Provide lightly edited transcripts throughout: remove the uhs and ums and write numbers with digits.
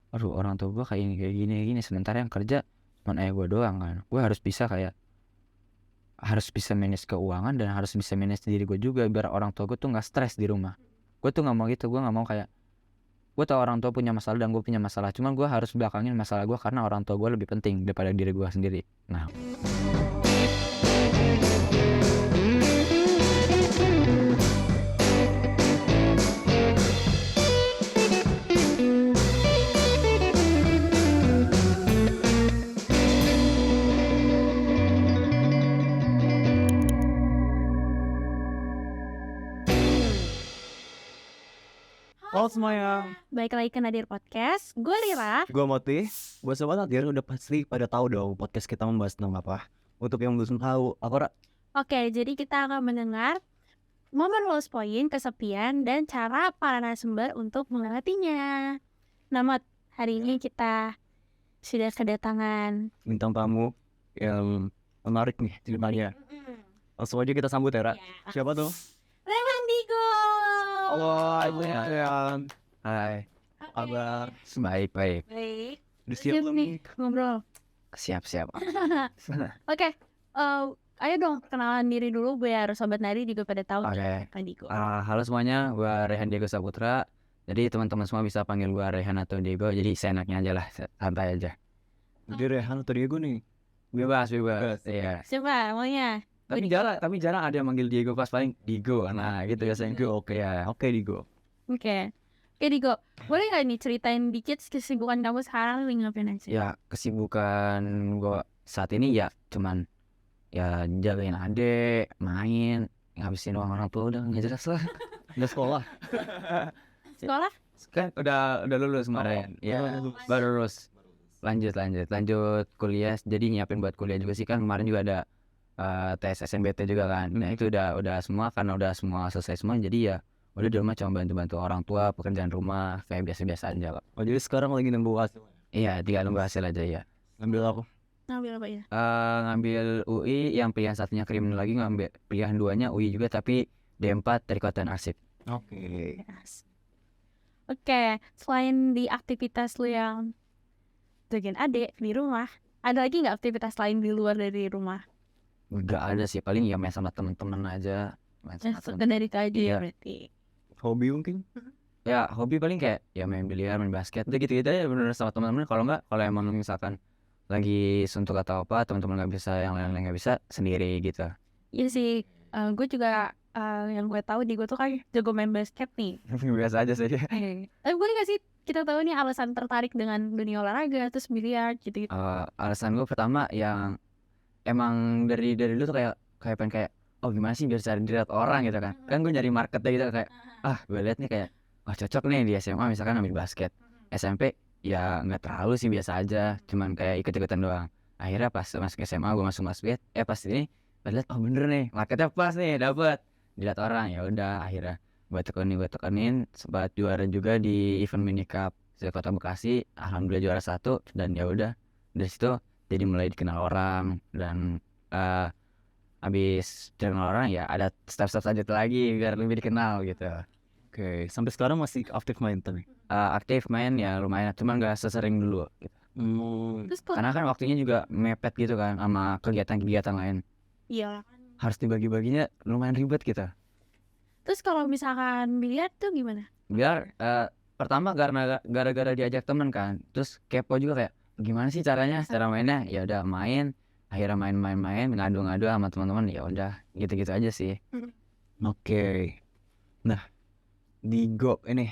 aduh orang tua gue kayak gini sementara yang kerja cuma ayah gue doang kan. Gue harus bisa manage keuangan dan harus bisa manage diri gue juga biar orang tua gue tuh nggak stres di rumah. Gue tuh nggak mau gitu, gue nggak mau kayak gue tau orang tua punya masalah dan gue punya masalah, cuman gue harus belakangin masalah gue karena orang tua gue lebih penting daripada diri gue sendiri. Nah, Halo semuanya, Balik lagi ke Nadir Podcast. Gue Rira. gue Moti. Buat sobat Nadir udah pasti pada tahu dong podcast kita membahas tentang apa. Untuk yang belum tahu, apa Ra? Oke, jadi kita akan mendengar momen lost point, kesepian, dan cara para narasumber untuk melewatinya. Nah, hari ini kita sudah kedatangan Bintang tamu yang menarik nih ceritanya. Langsung aja kita sambut ya Ra. Siapa tuh? Rehan Digo. Halo, Ibu. hai, Abang. baik. Baik. Udah siap belum nih? Ngobrol. Siap. Oke, ayo dong kenalan diri dulu biar sobat Nari juga pada tahu Oke. Rehan Digo. Halo semuanya, gue Rehan Diego Saputra. Jadi teman-teman semua bisa panggil gue Rehan atau Diego, jadi seenaknya aja lah, santai aja. Jadi Rehan atau Diego nih? Bebas. Iya. Siapa maunya? Tapi jarang ada yang manggil Diego, pas paling Digo. Nah, gitu ya sayang. Oke ya, oke Digo. Oke, Digo, boleh nggak nih ceritain dikit kesibukan kamu sekarang lagi ngapain aja? Ya, kesibukan gue saat ini ya cuman ya jagain adek, main, ngabisin uang orang tua, udah nggak jelas lah. Udah sekolah? Sekolah? Kan udah lulus kemarin. Ya, baru lulus. Lanjut kuliah. Jadi nyiapin buat kuliah juga sih, kan kemarin juga ada tes SNBT juga kan. Nah, itu udah semua, karena udah semua selesai semua, jadi ya udah di rumah cuma bantu orang tua pekerjaan rumah kayak biasa aja kok. Oh jadi sekarang lagi nunggu hasil. Iya, tinggal nunggu hasil aja ya. Ngambil apa? Ngambil apa ya? Ngambil UI, yang pilihan satunya kriminologi, ngambil pilihan duanya UI juga tapi D4 Trikot dan Arsip. Oke. Yes. Oke, selain di aktivitas lu yang jagain adik di rumah, ada lagi nggak aktivitas lain di luar dari rumah? Nggak ada sih, paling ya main sama temen-temen aja. Sekedar itu aja ya Iya. berarti. Hobi mungkin? Ya hobi paling kayak ya main biliar, main basket, udah gitu aja bener sama teman-teman. Kalau emang misalkan lagi suntuk atau apa, teman-teman nggak bisa, yang lain nggak bisa, sendiri gitu. Iya sih, gue juga yang gue tahu di gue tuh kan jago main basket nih. Biasa aja sih. Tapi boleh nggak sih kita tahu nih alasan tertarik dengan dunia olahraga terus biliar gitu. Alasan gue pertama yang emang dari dulu tuh kayak pengen kayak, oh gimana sih biar cari dilihat orang gitu kan. Kan gue nyari marketnya gitu kayak, gue liat nih kayak, wah cocok nih di SMA misalkan ambil basket. SMP ya nggak terlalu sih, biasa aja, cuman kayak ikut-ikutan doang. Akhirnya pas masuk SMA gue masuk basket, pas ini gue liat, oh bener nih marketnya pas nih, dapet dilihat orang. Ya udah akhirnya gue tekenin, sempat juara juga di event mini cup di Kota Bekasi, alhamdulillah juara 1. Dan ya udah dari situ jadi mulai dikenal orang, dan habis dikenal orang ya ada step-step selanjutnya lagi biar lebih dikenal gitu. Oke, sampai sekarang masih aktif main tapi. Aktif main ya lumayan, cuman nggak sesering dulu gitu. Terus Karena kan waktunya juga mepet gitu kan sama kegiatan-kegiatan lain, iya. harus dibagi-baginya lumayan ribet gitu. Terus kalau misalkan biliar tuh gimana? Biar pertama karena gara-gara diajak temen kan, terus kepo juga kayak gimana sih cara mainnya. Ya udah main, akhirnya main ngadu-ngadu sama teman-teman, ya udah gitu-gitu aja sih. Oke. Nah, di Go ini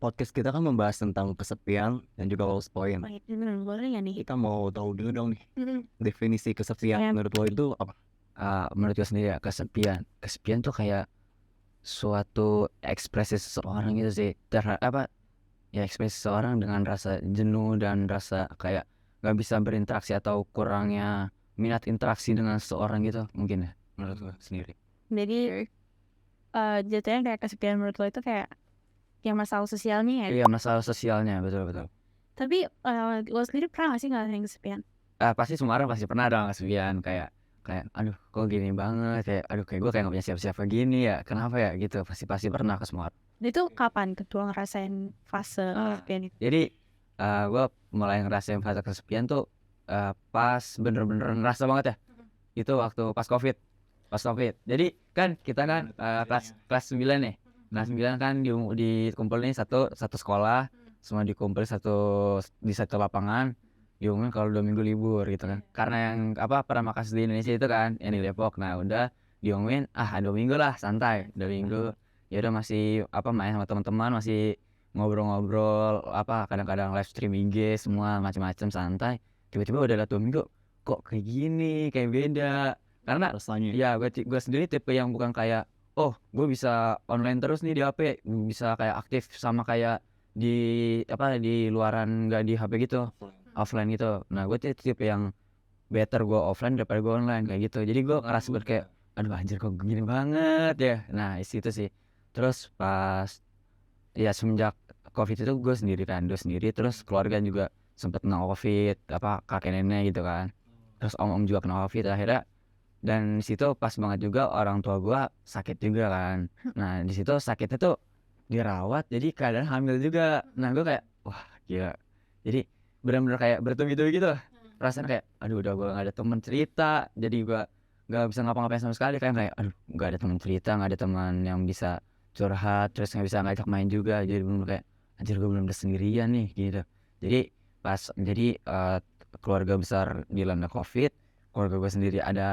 podcast kita kan membahas tentang kesepian dan juga lost point. Boleh nggak nih? Kita mau tahu dulu dong nih definisi kesepian menurut lo itu apa? Menurut gue sendiri ya, kesepian tuh kayak suatu ekspresi seseorang gitu sih, ekspresi seseorang dengan rasa jenuh dan rasa kayak nggak bisa berinteraksi atau kurangnya minat interaksi dengan seseorang gitu mungkin ya, menurut gue sendiri. Jadi jatuhnya kayak kesepian menurut lo itu kayak yang masalah sosialnya ya? Iya, masalah sosialnya, betul. Tapi lo sendiri pernah gak sih ngalamin kesepian? Pasti semua orang pasti pernah dong kesepian, kayak aduh kok gini banget, kayak aduh kayak gue kayak nggak punya siapa-siapa gini ya, kenapa ya gitu, pasti pernah ke semua orang. Itu kapan ketua ngerasain fase kesepian itu? Jadi gue mulai ngerasain fase kesepian tuh pas bener-bener ngerasa banget ya. Itu waktu pas COVID. Jadi kan kita kan kelas 9 nih. Nah 9 kan dikumpulin satu sekolah, semua dikumpulin di satu lapangan. Diumumin kalau 2 minggu libur gitu kan. Karena yang pernah kasus di Indonesia itu kan yang di Depok. Nah udah diumumin 2 minggu lah santai, 2 minggu. Ya udah masih main sama teman-teman, masih ngobrol-ngobrol, kadang-kadang live stream IG semua macam-macam santai. Tiba-tiba udah 2 minggu kok kayak gini, kayak beda. Karena rasanya. ya gue sendiri tipe yang bukan kayak gue bisa online terus nih di HP, bisa kayak aktif sama kayak di luaran nggak di HP gitu, offline gitu. Nah gue tipe yang better gue offline daripada gue online kayak gitu. Jadi gue ngerasa kayak aduh anjir kok gini banget ya. Nah itu sih. Terus pas ya semenjak COVID itu gue sendiri, terus keluarga juga sempet kena COVID, kakek nenek gitu kan. Terus om juga kena COVID akhirnya. Dan di situ pas banget juga orang tua gue sakit juga kan. Nah di situ sakitnya tuh dirawat, jadi keadaan hamil juga. Nah gue kayak wah gila. Jadi benar-benar kayak bertubi-tubi gitu. Perasaan kayak aduh udah gue gak ada teman cerita, jadi gue gak bisa ngapa-ngapain sama sekali. Kayak aduh gak ada teman cerita, gak ada teman yang bisa curhat, terus gak bisa ngajak main juga. Jadi bener kayak anjir gue bener-bener sendirian nih gitu. Jadi keluarga besar dilanda COVID, keluarga gue sendiri ada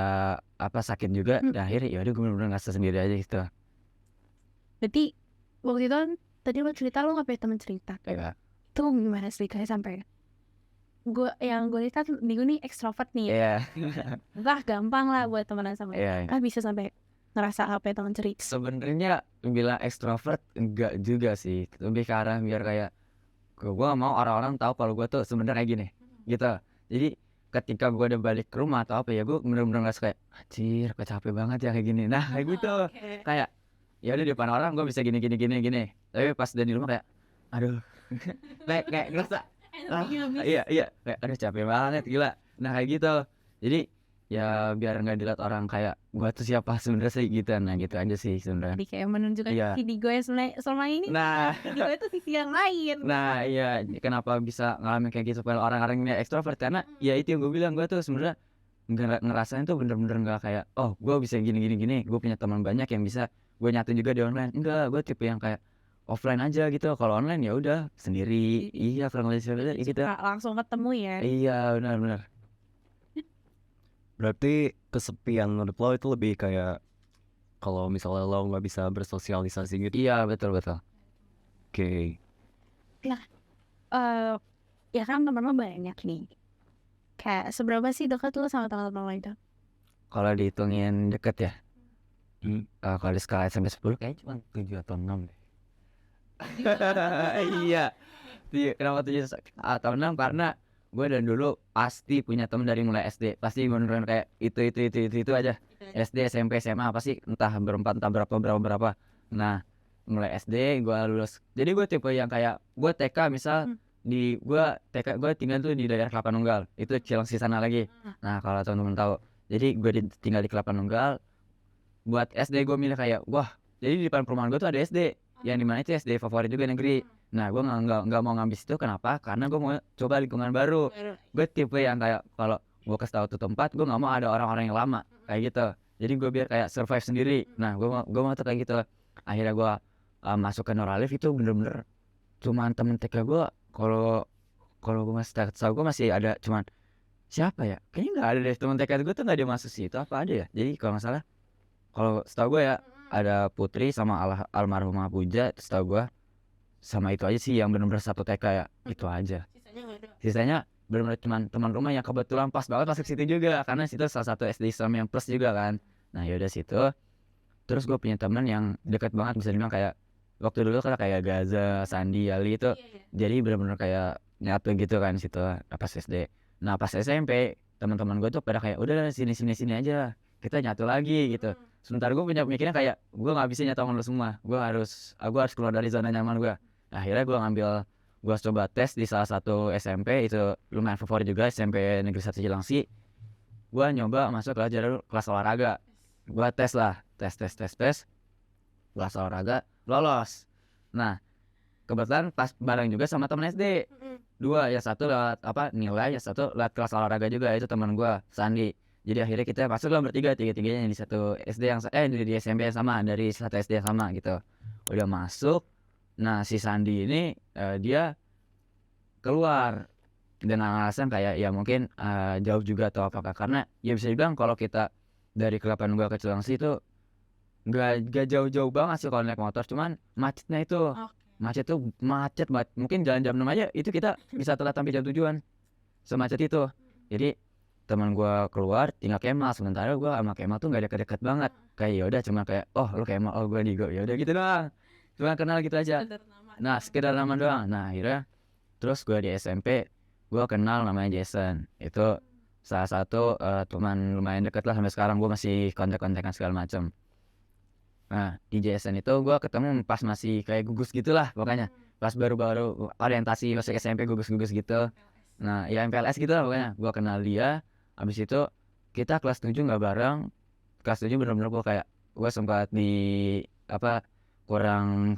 sakit juga. Dan akhirnya ya udah gue bener-bener ngerasa sendiri aja gitu. Berarti waktu itu kan tadi lo cerita lo gak punya teman cerita. Kayak Itu gimana ceritanya sampai gue lihat di gue nih ekstrovert nih ya. Wah gampang lah buat temenan sama bisa sampai ngerasa apa ya teman cerita. Sebenarnya bilang ekstrovert enggak juga sih, lebih ke arah biar kayak gue gak mau orang-orang tahu kalau gue tuh sebenarnya kayak gini gitu. Jadi ketika gue udah balik ke rumah atau ya gue bener-bener ngerasa kayak anjir kok capek banget ya kayak gini. Nah kayak gitu. Kayak ya udah di depan orang gue bisa gini. Tapi pas udah di rumah kayak aduh kayak ngerasa iya kayak aduh capek banget gila. Nah kayak gitu. Jadi ya biar nggak dilihat orang kayak gue tuh siapa sebenarnya sih gitu. Nah gitu aja sih sebenarnya. Jadi kayak menunjukkan sisi gue selama ini. Nah sisi gue itu sisi yang lain. Nah iya kenapa bisa ngalamin kayak gitu pada orang-orang yang ekstrovert, karena ya itu yang gue bilang, gue tuh sebenarnya nggak ngerasain tuh bener-bener nggak kayak gue bisa gini, gue punya teman banyak yang bisa gue nyatu juga di online. Enggak, gue tipe yang kayak offline aja gitu. Kalau online ya udah sendiri. Iya kalau sendiri gitu. Langsung ketemu ya. Iya benar. Berarti kesepian menurut lo itu lebih kayak kalau misalnya lo nggak bisa bersosialisasi gitu. Iya betul. Oke. Ya kan teman-teman banyak nih. Kayak seberapa sih dekat lo sama teman-teman lo itu? Kalau dihitungin deket ya, kalau di skala sampai 10 kayaknya cuma 7 atau 6 deh. Iya. Kenapa 7 atau 6? Karena gue dari dulu pasti punya temen dari mulai SD. Pasti beneran kayak itu aja. SD, SMP, SMA pasti entah berempat, entah berapa. Nah mulai SD gue lulus. Jadi gue tipe yang kayak gue TK misal gue tinggal tuh di daerah Kelapa Nunggal. Itu Cilengsi sana lagi. Nah kalau teman-teman tahu, jadi gue tinggal di Kelapa Nunggal. Buat SD gue milih kayak wah, jadi di depan perumahan gue tuh ada SD yang dimana itu SD favorit juga negeri. Nah gue nggak mau ngambil situ. Kenapa? Karena gue mau coba lingkungan baru. Gue tipe yang kayak kalau gue kasih tahu tuh tempat, gue nggak mau ada orang-orang yang lama kayak gitu. Jadi gue biar kayak survive sendiri. Nah gue mau tuh kayak gitu. Akhirnya gue masuk ke Noralif. Itu bener-bener cuman temen TK gue. Kalau gue masih tahu, gue masih ada cuman siapa ya? Kayaknya nggak ada deh, temen TK gue tuh nggak ada masuk situ. Apa ada ya? Jadi kalau nggak salah, kalau setahu gue ya ada Putri sama almarhumah Puja. Setahu gue sama itu aja sih yang benar-benar satu TK ya. Itu aja. Sisanya benar-benar cuman teman rumah yang kebetulan pas banget masuk situ juga, karena situ salah satu SD Islam yang plus juga kan. Nah yaudah situ. Terus gue punya teman yang dekat banget, bisa dibilang kayak waktu dulu kan kayak Gaza, Sandi, Ali itu. Jadi benar-benar kayak nyatu gitu kan situ pas SD. Nah pas SMP teman-teman gue tuh pada kayak udah sini aja, kita nyatu lagi gitu. Sementara gue punya pemikiran kayak gue nggak bisa nyatu sama lu semua, gue harus keluar dari zona nyaman gue. Nah, akhirnya gue coba tes di salah satu SMP, itu lumayan favorit juga, SMP Negeri 1 Cilengsi. Gue nyoba masuk ke jalur kelas olahraga. Gue tes kelas olahraga, lolos. Nah kebetulan pas bareng juga sama temen SD. dua, yang satu lewat nilai, yang satu lewat kelas olahraga juga, itu teman gue Sandi. Jadi akhirnya kita masuk lah bertiga, tiga-tiganya di satu SD yang di SMP yang sama, dari satu SD yang sama gitu. Udah masuk, nah si Sandi ini dia keluar dengan alasan kayak ya mungkin jauh juga atau apakah, karena ya bisa dibilang kalau kita dari Kelapa Nunggal ke Cilengsi itu gak jauh-jauh banget sih kalau naik motor, cuman macetnya itu macet banget. Mungkin jalan jam 6 aja itu kita bisa telat sampai jam tujuan, semacet itu. Jadi teman gua keluar tinggal Kemal, sementara gua sama Kemal tuh gak deket-deket banget, kayak ya udah cuma kayak oh lu Kemal, oh gua Digo, ya udah gitu doang, cuma kenal gitu aja. Nah sekedar nama doang. Nah akhirnya terus gua di SMP gua kenal namanya Jason, itu salah satu teman lumayan deket lah, sampai sekarang gua masih kontak-kontakan segala macam. Nah di Jason itu gua ketemu pas masih kayak gugus gitulah pokoknya, pas baru-baru orientasi masuk SMP, gugus-gugus gitu. Nah ya MPLS gitu lah pokoknya. Gua kenal dia, habis itu kita kelas 7 nggak bareng. Kelas 7 bener-bener gua kayak gua sempat di kurang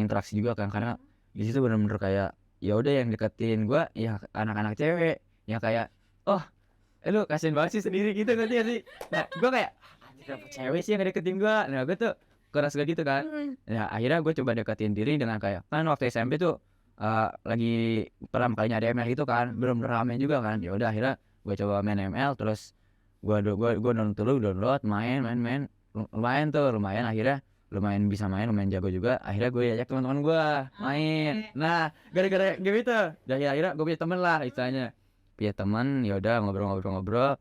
interaksi juga kan, karena di situ bener-bener kayak ya udah yang deketin gua ya anak-anak cewek yang kayak oh lu kasian banget sih sendiri gitu kan sih. Nah gua kayak anjir kenapa cewek sih yang deketin gua. Nah gua tuh keras gitu kan. Ya akhirnya gue coba deketin diri dengan kayak kan waktu SMP tuh lagi pertama kalinya ada ML gitu kan, belum rame juga kan. Ya udah akhirnya gue coba main ML, terus gue download main lumayan, akhirnya lumayan bisa main, lumayan jago juga. Akhirnya gue ajak teman-teman gue main. Nah gara-gara game itu dari akhirnya gue punya temen lah istilahnya, punya teman. Ya udah ngobrol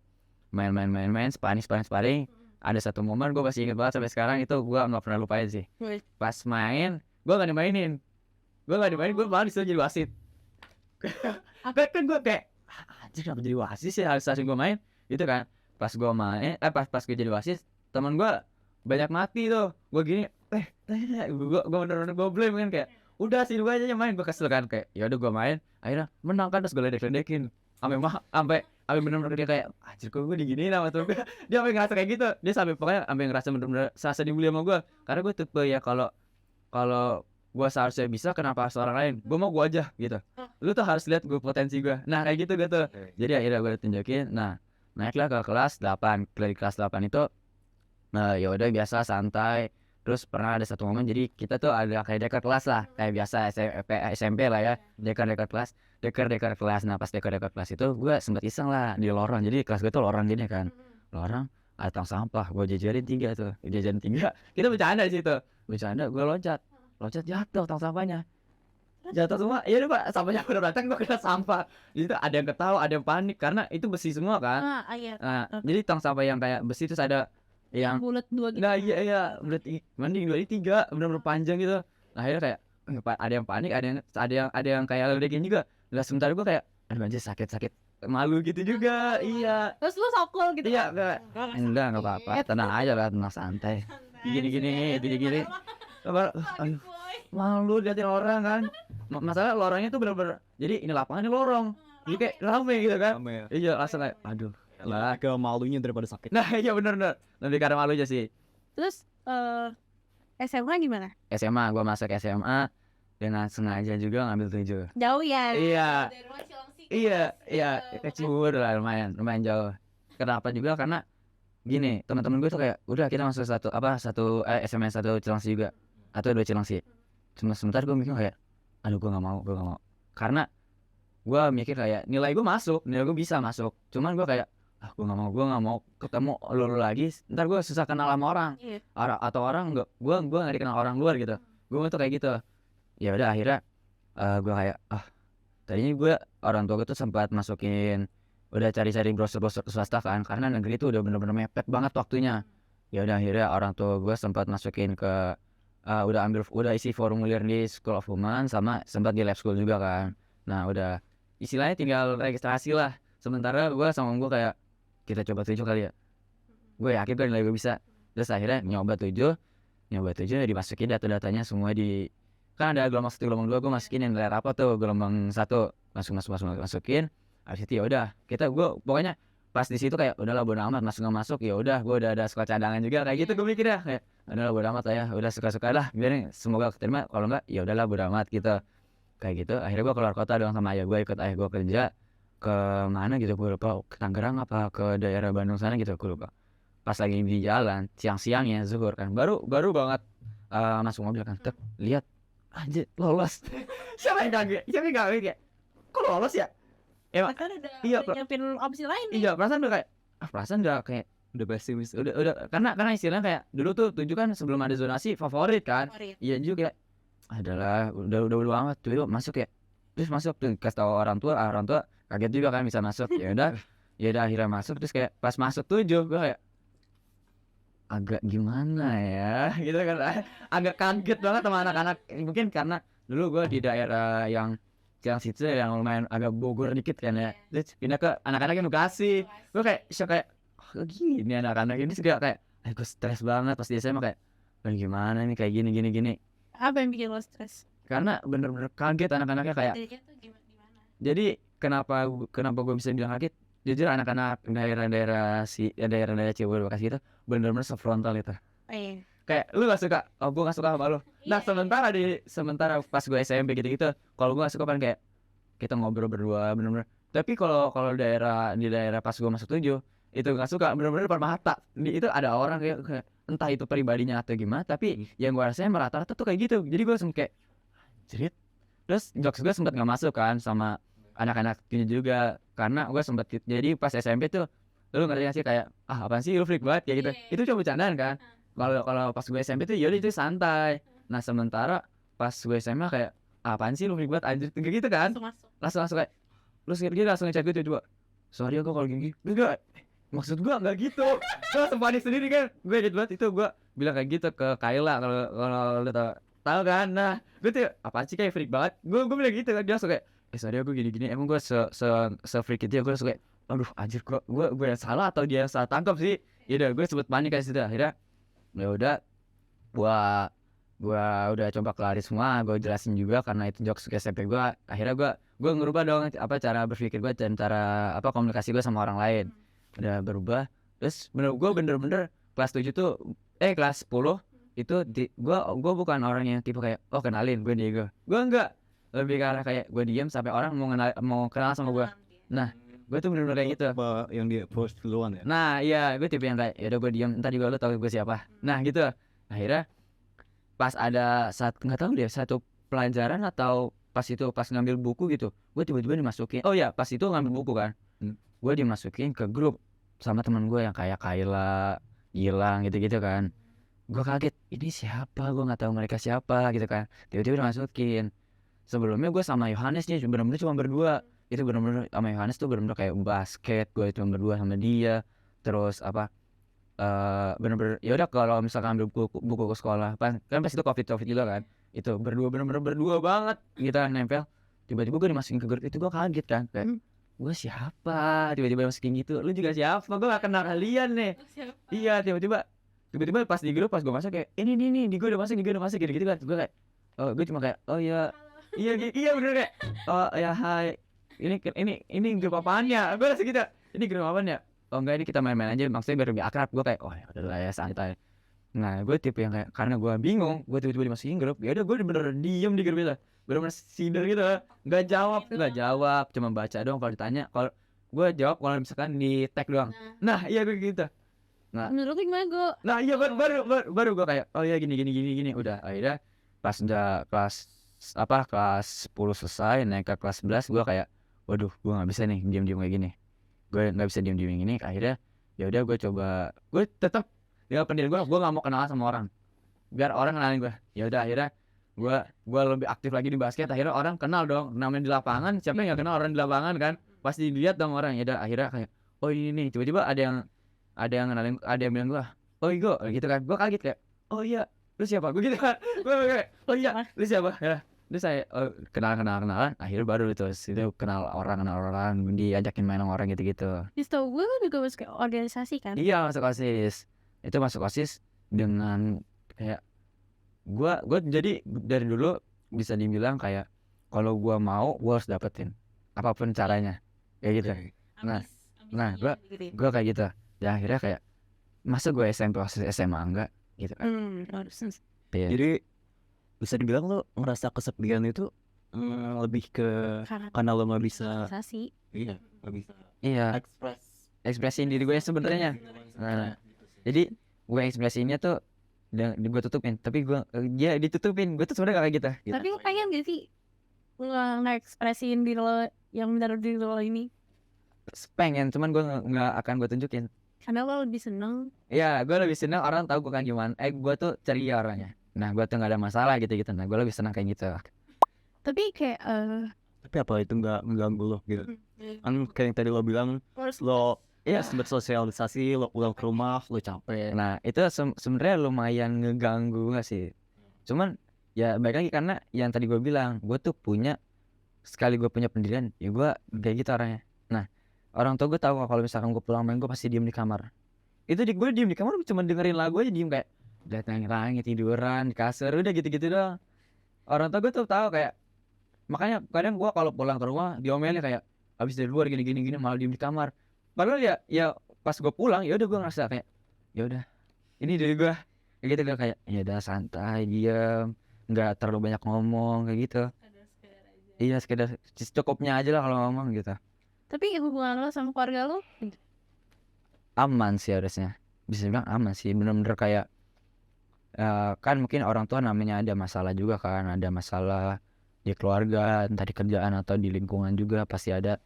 main sparring. Ada satu momen gue masih inget banget sampai sekarang, itu gue nggak pernah lupain sih. Pas main gue nggak dimainin, gue malah disuruh jadi wasit. Kan gue kayak anjir kenapa jadi wasit sih, harus gue main gitu kan. Pas gue main pas gue jadi wasit, teman gue banyak mati tuh. Gue gini gue bener-bener gue blame kan, kayak udah sih gue aja yang main. Gue kesel kan, kayak ya udah gue main, akhirnya menang kan, terus gue ledek-ledekin sampai bener-bener dia kayak anjir kok gue diginiin sama temen gue. Dia sampai ngerasa kayak gitu, dia pokoknya sampai ngerasa bener-bener serasa dibully sama gue, karena gue tipe ya kalau gue seharusnya bisa, kenapa harus orang lain, gue mau gue aja gitu, lu tuh harus lihat gue potensi gue. Nah kayak gitu tuh. Jadi akhirnya gue tunjukin. Nah naiklah ke kelas 8. Dari kelas 8 itu nah ya udah biasa santai. Terus pernah ada satu momen, jadi kita tuh ada kayak deker kelas lah, kayak biasa SMP lah ya, deker kelas. Nah pas deker kelas itu gue sempet iseng lah di lorong. Jadi kelas gue tuh lorong gini kan, lorong ada tong sampah, gue jajarin 3 tuh, kita bercanda di situ, gue loncat jatuh tong sampahnya, jatuh semua. Ya udah pak, sampahnya udah datang, gue kena sampah. Di situ ada yang ketawa, ada yang panik karena itu besi semua kan. Nah jadi tong sampah yang kayak besi, terus ada yang bulat 2 gitu. Nah iya bulat, mending 2 ini 3 benar-benar panjang gitu. Nah akhirnya kayak ada yang panik, ada yang kayak ledekin juga. Lah sementara gue kayak aduh anjir sakit malu gitu juga. Iya. Terus lu sokul gitu. Iya enggak apa-apa, tenang aja lah, tenang santai. Gini malu liatin orang kan. Masalah lorongnya tuh bener-bener, jadi ini lapangan, ini lorong, jadi kayak rame gitu kan. Iya langsung kayak aduh lah, ke malunya daripada sakit. nah iya bener lebih karena malu aja sih. Terus SMA gimana? SMA gue masuk SMA dengan sengaja juga ngambil 7. Jauh ya? Iya kecil lah, lumayan jauh. Kenapa juga karena gini, teman-teman gue tuh kayak udah kita masuk satu SMA 1 Cilengsi juga atau 2 Cilengsi. Cuma sebentar gue mikir kayak aduh gue nggak mau karena gue mikir kayak nilai gue bisa masuk, cuman gue kayak gue nggak mau ketemu lu lagi, ntar gue susah kenal sama orang. Atau orang gue nggak dikenal orang luar gitu. Gue tuh kayak gitu. Ya udah akhirnya gue kayak tadinya gue orang tua gue tuh sempat masukin, udah cari brosur swasta kan, karena negeri tuh udah bener-bener mepet banget waktunya. Ya udah akhirnya orang tua gue sempat masukin ke udah isi formulir di School of Women, sama sempat di lab school juga kan. Nah udah istilahnya tinggal registrasi lah. Sementara gue sama gue kayak kita coba 7 kali ya, gue yakin kan nilai gue bisa. Terus akhirnya nyoba 7 dimasukin data-datanya semua kan ada gelombang 1 gelombang 2, gue masukin yang nilai apa tuh gelombang 1, masukin. Habis itu ya udah gue pokoknya pas di situ kayak udahlah bodo amat, masuk ya udah, gue udah ada sekolah cadangan juga kayak gitu. Gue mikir ya kayak udahlah bodo amat lah ya, udah suka-suka lah, biar semoga keterima, kalau enggak ya udahlah bodo amat gitu. kayak gitu. Akhirnya gue keluar kota dong sama ayah gue, ikut ayah gue kerja ke mana gitu, gue lupa, ke Tangerang apa ke daerah Bandung sana gitu, gue lupa. Pas lagi di jalan siang-siangnya zuhur kan, baru banget masuk mobil kan, lihat anjir lolos. Siapa yang kaget, siapa yang kaget kayak kok lolos ya. Emang Bahkan udah iya, nyiapin opsi lain nih. iya, perasaan udah kayak perasaan udah kayak Udah pesimis. udah karena istilahnya kayak dulu tuh 7 kan sebelum ada zonasi favorit kan. Favorit. Iya juga kayak adalah udah amat tuh masuk ya. Terus masuk tuh kasih tahu orang tua kaget juga kan bisa masuk. Ya udah akhirnya masuk, terus kayak pas masuk 7 gue kayak agak gimana ya gitu kan, agak kaget banget sama anak-anak. Mungkin karena dulu gue di daerah yang situ yang lumayan agak Bogor dikit kan ya, terus pindah ke anak-anak yang Bekasi. Gue kayak shock kayak oh, gini anak-anak ini juga kayak gue stres banget pas di SMA kayak gimana nih kayak gini Apa yang bikin lo stres? karena bener-bener kaget anak-anaknya kayak. Jadinya tuh gimana? Jadi kenapa gue bisa bilang kaget, jujur anak-anak daerah Cibubur Bekasi itu bener-bener sefrontal itu. Oh, iya. Kayak lu gak suka, oh gue gak suka sama lu. Nah sementara pas gue SMP gitu, kalau gue gak suka kan kayak kita ngobrol berdua bener-bener. Tapi kalau di daerah pas gue masuk 7 itu gak suka, bener-bener depan mata. Itu ada orang kayak entah itu pribadinya atau gimana, tapi yang gue rasain rata-rata tuh kayak gitu. Jadi gue langsung kayak jerit. Terus jokes gue sempat gak masuk kan sama anak-anak ini juga, karena gue sempat jadi pas SMP tuh lu ngerti gak sih kayak apaan sih lu freak banget kayak gitu. Itu cuma bercandaan kan. Kalau pas gue SMP tuh yaudah itu santai. Nah sementara pas gue SMA kayak apaan sih lu freak banget anjir kayak gitu kan. Langsung kayak lu dia langsung ngechat gue coba sorry aku kalau gini enggak maksud gue enggak gitu. Gue langsung panik sendiri kan, gue edit banget itu, gue bilang kayak gitu ke Kayla kalau lu tahu kan. Nah gue tuh apaan sih kayak freak banget, gue bilang gitu kan. Dia langsung kayak sorry aku gini emang gue se freak itu ya. Gue langsung kayak aduh anjir gue yang salah atau dia yang salah tangkap sih. Ya udah gue sebut panik kayak situ. Akhirnya ya udah gua udah coba kelarin semua, gue jelasin juga karena itu jokes SMP gue. Akhirnya gue ngerubah dong cara berpikir gue dan cara komunikasi gue sama orang lain. Udah berubah. Terus bener-bener kelas 7 tuh kelas 10 itu gue bukan orang yang tipe kayak kenalin gue Diego. Gue enggak, lebih ke arah kayak gue diam sampai orang mau kenal sama gue. Nah gue tuh bener-bener kayak gitu. Apa yang dia post duluan ya? Nah iya, gue tipe yang kayak ya udah gue diam, entar juga lo tau gue siapa. Nah gitu. Akhirnya pas ada nggak tahu deh satu pelajaran atau pas ngambil buku gitu, gue tiba-tiba dimasukin. Oh ya pas itu ngambil buku kan, gue dimasukin ke grup sama teman gue yang kayak Kayla, Gilang gitu-gitu kan. Gue kaget, ini siapa, gue nggak tahu mereka siapa gitu kan, tiba-tiba dimasukin. Sebelumnya gue sama Yohanes nih bener-bener cuma berdua. Itu bener-bener sama Yohanes tuh bener-bener kayak basket, gue cuma berdua sama dia. Terus bener-bener ya udah kalau misalkan ambil buku ke sekolah kan pas itu covid juga kan, itu bener-bener berdua banget kita nempel. Tiba-tiba gue dimasukin ke grup itu, gue kaget kan kayak gue siapa tiba-tiba masukin gitu, lu juga siapa, gue gak kenal kalian nih. Iya tiba-tiba pas di grup pas gue masuk kayak ini di gue udah masuk gitu kan. Gue kayak gue cuma kayak iya bener kayak ya hai ini grup apaan ya, gue langsung gitu ini grup apaan ya. Enggak ini kita main-main aja, maksudnya biar lebih akrab. Gue kayak ya udah ya santai. Nah gue tipe yang kayak karena gue bingung, gue tiba-tiba dimasukin grup, ya udah gue bener-bener diem di grup itu, bener-bener sider gitu, nggak jawab, cuma baca doang kalau ditanya. Kalau gue jawab kalau misalkan di tag doang. Nah iya gue gitu. Nah menurut lu gimana gue? Nah iya baru gue kayak ya gini. Udah akhirnya pas udah kelas 10 selesai naik ke kelas 11, gue kayak waduh gue nggak bisa nih diem kayak gini. Gue nggak bisa diem ini. Akhirnya ya udah gue tetap dengan pendirian gue nggak mau kenalan sama orang biar orang kenalin gue. Ya udah akhirnya gue lebih aktif lagi di basket. Akhirnya orang kenal dong, namanya di lapangan siapa yang nggak kenal orang di lapangan kan, pasti dilihat dong orang. Ya udah akhirnya kayak ini tiba-tiba ada yang kenalin, ada yang bilang gue Igo gitu kan. Gue kaget kayak iya lu siapa, gue gitu kan. Gue kayak iya lu siapa ya. Terus saya kenalan. Akhirnya baru itu kenal orang, diajakin main sama orang gitu. Setahu gue kan juga masuk organisasi kan? Iya masuk OSIS. Itu masuk OSIS dengan kayak gue jadi dari dulu bisa dibilang kayak kalau gue mau gue harus dapetin apapun caranya kayak gitu. Nah gue kayak gitu. Ya akhirnya kayak masa gue SMP OSIS SMA enggak gitu kan. Jadi bisa dibilang lo ngerasa kesepian itu lebih ke karena lo nggak bisa, Karakterisasi. iya nggak bisa Iya, ekspresiin diri gue sebenarnya. Nah, jadi gue ekspresiinnya tuh gue tutupin, tapi gue dia ditutupin, gue tuh sebenarnya gak kayak gitu. Tapi lo pengen gak sih nge-ekspresiin diri lo yang menurut diri lo ini? Pengen, cuman gue nggak akan gue tunjukin. Karena lo lebih seneng. Iya, gue lebih senang orang tahu gue kan gimana. Gue tuh ceria orangnya. Nah, gue tuh nggak ada masalah gitu-gitu. Nah, gue lebih senang kayak gitu. Tapi kayak tapi apa itu nggak mengganggu lo gitu kan, kayak yang tadi lo bilang lo Iya. bersosialisasi, lo pulang ke rumah lo capek. Nah, itu sebenarnya lumayan ngeganggu gak sih? Cuman ya baik lagi karena yang tadi gue bilang, gue tuh punya, sekali gue punya pendirian, ya gue kayak gitu orangnya. Nah, orang tua gue tahu kalau misalkan gue pulang main, gue pasti diem di kamar. Itu gue diem di kamar cuma dengerin lagu aja, diem kayak lihat langit, tiduran di kasur, udah gitu-gitu doang. Orang tua gue tuh tahu kayak, makanya kadang gue kalau pulang ke rumah diomelin kayak habis dari luar gini malah diem di kamar. Padahal ya pas gue pulang ya udah gue ngerasa kayak ya udah ini dari gue kayak gitu, gue kayak ya udah santai, diem, nggak terlalu banyak ngomong kayak gitu. Iya, sekedar cukupnya aja lah kalau ngomong gitu. tapi hubungan lo sama keluarga lo Aman sih harusnya, bisa bilang aman sih, bener-bener kayak kan mungkin orang tua namanya ada masalah juga kan, ada masalah di keluarga, entah di kerjaan atau di lingkungan juga pasti ada.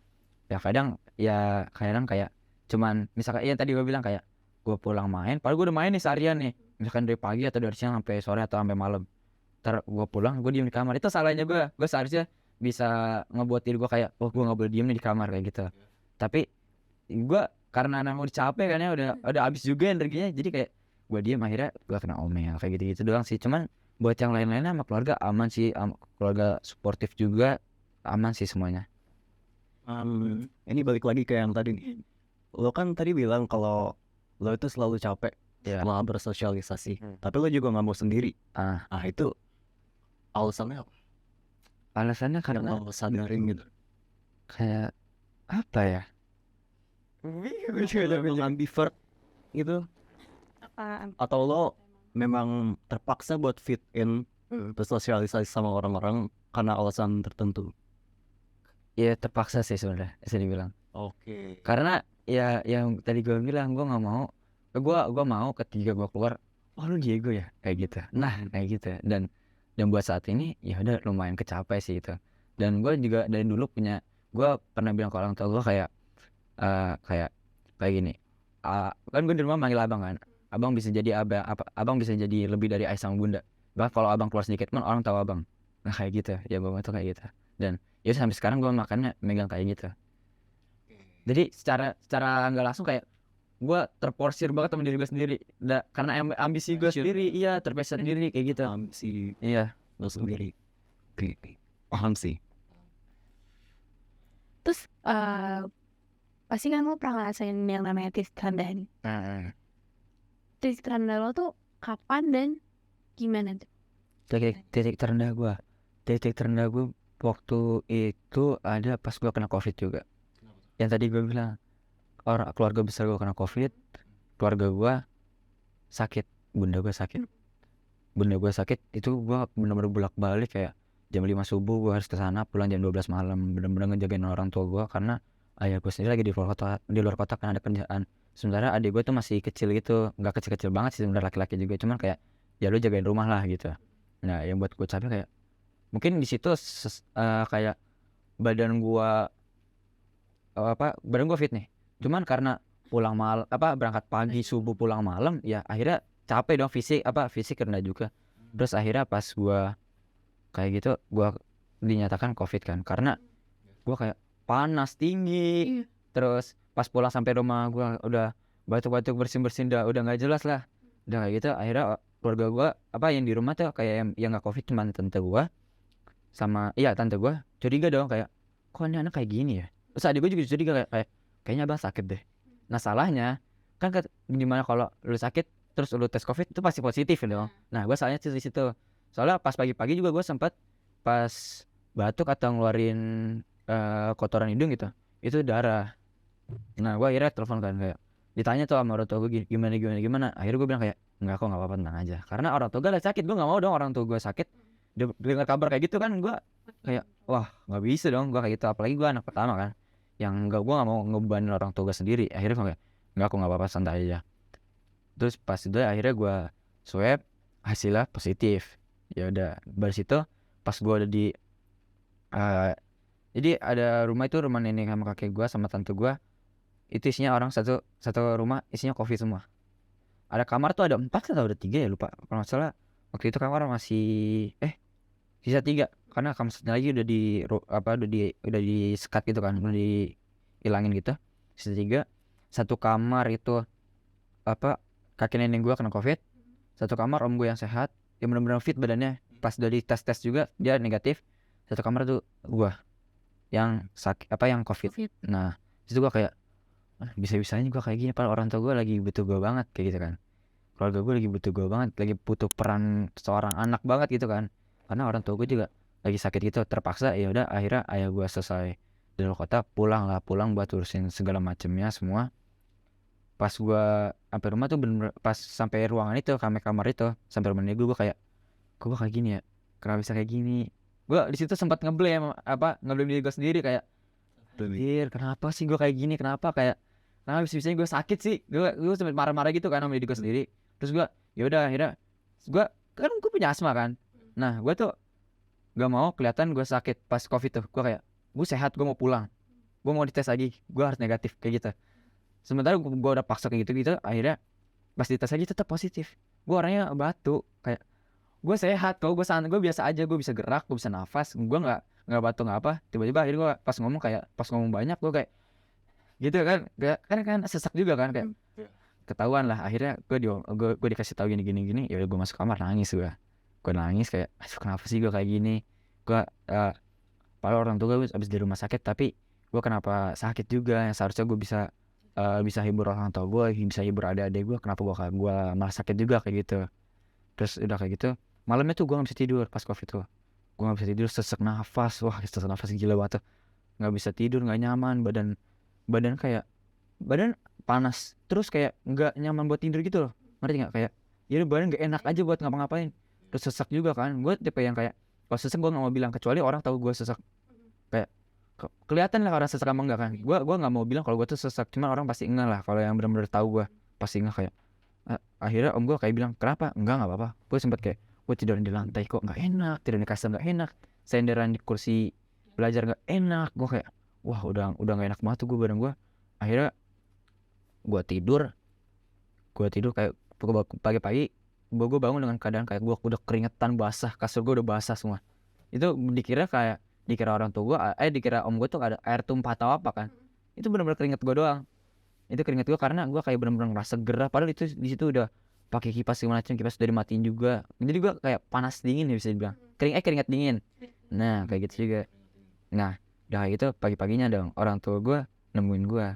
Kadang kayak cuman misalkan iya tadi gue bilang kayak gue pulang main, padahal gue udah main nih seharian nih, misalkan dari pagi atau dari siang sampai sore atau sampai malam. Ntar gue pulang, gue diem di kamar, itu salahnya gue seharusnya bisa ngebuat diri gue kayak oh gue nggak boleh diem nih di kamar kayak gitu. Tapi gue karena namanya udah capek kan ya, udah habis juga energinya, jadi kayak gue diem, akhirnya gue kena omel kayak gitu doang sih. Cuman buat yang lain-lainnya sama keluarga aman sih, keluarga suportif juga aman sih semuanya. Ini balik lagi ke yang tadi nih, lo kan tadi bilang kalau lo itu selalu capek Ya. setelah bersosialisasi, tapi lo juga nggak mau sendiri. Itu alasannya apa? Alasannya Yang karena lo sadarin gitu. kayak apa ya? Lo ambivert gitu, apaan? atau lo memang terpaksa buat fit in bersosialisasi sama orang-orang karena alasan tertentu? Ya terpaksa sih sebenarnya bisa dibilang. Oke. Karena ya yang tadi gue bilang, gue nggak mau, gue mau ketika gue keluar, oh lu Diego ya kayak gitu. Nah kayak gitu. Dan buat saat ini ya udah lumayan kecapai sih itu. Dan gue juga dari dulu punya, gue pernah bilang ke orang tua gue kayak kayak gini, kan gue di rumah manggil abang kan, abang bisa jadi abang bisa jadi lebih dari ayah sama bunda. Bahkan kalau abang keluar sedikit pun orang tahu abang. Nah kayak gitu ya, bapak tuh kayak gitu. Dan ya sampai sekarang gue makannya megang kayak gitu. Jadi secara nggak langsung kayak gue terporsir banget sama diri gue sendiri. Karena ambisi gue sendiri, iya terbiasa sendiri kayak gitu. Si Iya. lo sendiri. Oke. Paham sih. Terus pasti kan lo pernah ngerasain yang namanya titik terendah nih. Titik terendah lo tuh kapan dan gimana tuh? Titik terendah gue waktu itu ada pas gue kena COVID juga. Yang tadi gue bilang, keluarga besar gue kena COVID, keluarga gue sakit, bunda gue sakit, itu gue bener-bener bolak-balik kayak jam 5 subuh gue harus kesana, pulang jam 12 malam, bener-bener ngejagain orang tua gue karena ayah gue sendiri lagi di luar kota kan ada kerjaan. Sementara adik gue tuh masih kecil gitu, nggak kecil-kecil banget sih sebenarnya, laki-laki juga, cuman kayak ya lu jagain rumah lah gitu. Nah yang buat gue capek kayak mungkin di situ kayak badan gue fit nih, cuman karena pulang malam berangkat pagi subuh pulang malam, ya akhirnya capek dong, fisik rendah juga. Terus akhirnya pas gue kayak gitu, gue dinyatakan COVID kan, karena gue kayak panas tinggi. Terus pas pulang sampai rumah gue udah batuk-batuk bersin-bersin, udah nggak jelas lah, udah kayak gitu. Akhirnya keluarga gue yang di rumah tuh kayak yang nggak COVID cuman tante gue sama tante gue curiga dong kayak kok ini anak kayak gini ya. Terus adik gue juga curiga kayak kayaknya abang sakit deh. Nah salahnya kan gimana kalau lu sakit terus lu tes COVID itu pasti positif dong. Nah gue salahnya di situ. Soalnya pas pagi-pagi juga gue sempat pas batuk atau ngeluarin kotoran hidung gitu, itu darah. Nah gue akhirnya telepon kan, kayak ditanya tuh sama orang tua gue gimana. Akhirnya gue bilang kayak nggak apa-apa, tenang aja. Karena orang tua gue lagi sakit, gue nggak mau dong orang tua gue sakit. Dengar kabar kayak gitu kan gue kayak wah nggak bisa dong gue kayak gitu, apalagi gue anak pertama kan, yang gue nggak mau ngebebanin orang tua gue sendiri. Akhirnya gue kayak nggak, aku nggak apa-apa, santai aja. Terus pas itu akhirnya gue swab, hasilnya positif. Ya udah dari situ pas gue ada di eh, jadi ada rumah itu, rumah nenek sama kakek gue sama tante gue, itu isinya orang satu satu rumah isinya covid semua. Ada kamar tuh ada 4 atau ada 3 ya, lupa kalau nggak salah. Waktu itu kamar masih sisa 3 karena kamar satunya lagi udah udah di sekat gitu kan, udah dihilangin gitu. Sisa 3, satu kamar itu apa kakek nenek gue kena covid, satu kamar om gue yang sehat yang benar-benar fit badannya, pas udah di tes juga dia negatif. Satu kamar tuh gue yang sakit yang covid. Covid. Nah itu gue kayak bisa-bisanya gue kayak gini, padahal orang tua gue lagi butuh gue banget kayak gitu kan, keluarga gue lagi butuh gue banget, lagi butuh peran seorang anak banget gitu kan, karena orang tua gue juga lagi sakit gitu. Terpaksa ya udah akhirnya ayah gue selesai dari luar kota pulang buat urusin segala macemnya semua. Pas gue sampai rumah tuh bener-bener pas sampai ruangan itu, kamar itu, sampai rumah gue kayak kok gue kayak gini ya, kenapa bisa kayak gini. Gue di situ sempat ngeblame ngeblame diri gue sendiri kayak anjir kenapa sih gue kayak gini, kenapa bisa-bisanya gue sakit sih. Gue sempet marah-marah gitu kan sama diri gue sendiri. Terus gue ya udah akhirnya gue punya asma kan. Nah gue tuh gak mau kelihatan gue sakit pas covid tuh. Gue kayak gue sehat, gue mau pulang, gue mau dites lagi, gue harus negatif kayak gitu. Sementara gue udah paksa kayak gitu akhirnya pas dites lagi tetap positif. Gue orangnya batu, kayak gue sehat, kalau gue biasa aja, gue bisa gerak, gue bisa nafas, gue nggak batu nggak apa. Tiba-tiba akhirnya gue pas ngomong banyak gue kayak gitu kan, kan sesak juga kan, kayak ketahuan lah. Akhirnya gue dikasih tahu gini ya udah gue masuk kamar nangis. Gue nangis kayak aduh kenapa sih gue kayak gini. Gue padahal orang tua gue abis dari rumah sakit, tapi gue kenapa sakit juga, yang seharusnya gue bisa hibur orang tua gue, bisa hibur adik-adik gue, kenapa gue malah sakit juga kayak gitu. Terus udah kayak gitu malamnya tuh gue nggak bisa tidur pas covid tuh. Gue nggak bisa tidur, sesak nafas gila banget tuh. Nggak bisa tidur, nggak nyaman, badan kayak badan panas, terus kayak nggak nyaman buat tidur gitu loh, ngerti nggak? Kayak ya udah badan nggak enak aja buat ngapa-ngapain. Terus sesak juga kan, gue tipe yang kayak kalau sesak gue nggak mau bilang, kecuali orang tahu gue sesak. Kayak kelihatan lah orang sesak emang enggak kan. Gue nggak mau bilang kalau gue tuh sesak, cuman orang pasti enggak lah. Kalau yang benar-benar tahu gue pasti enggak. Kayak akhirnya om gue kayak bilang kenapa, enggak apa-apa. Gue sempet kayak gue tidur di lantai kok nggak enak, tidur di kasur nggak enak, senderan di kursi belajar nggak enak. Gue kayak wah udah nggak enak banget tuh gue badan gue. Akhirnya gue tidur kayak pagi-pagi gue bangun dengan keadaan kayak gue udah keringetan basah, kasur gue udah basah semua. Itu dikira orang tua gue dikira om gue tuh ada air tumpah atau apa kan. Itu benar-benar keringet gue doang. Itu keringet gue karena gue kayak benar-benar ngerasa gerah, padahal itu di situ udah pakai kipas segala macam, kipas udah dimatiin juga. Jadi gue kayak panas dingin ya bisa dibilang, keringet dingin. Nah kayak gitu juga. Nah udah kayak gitu pagi-paginya dong orang tua gue nemuin gue,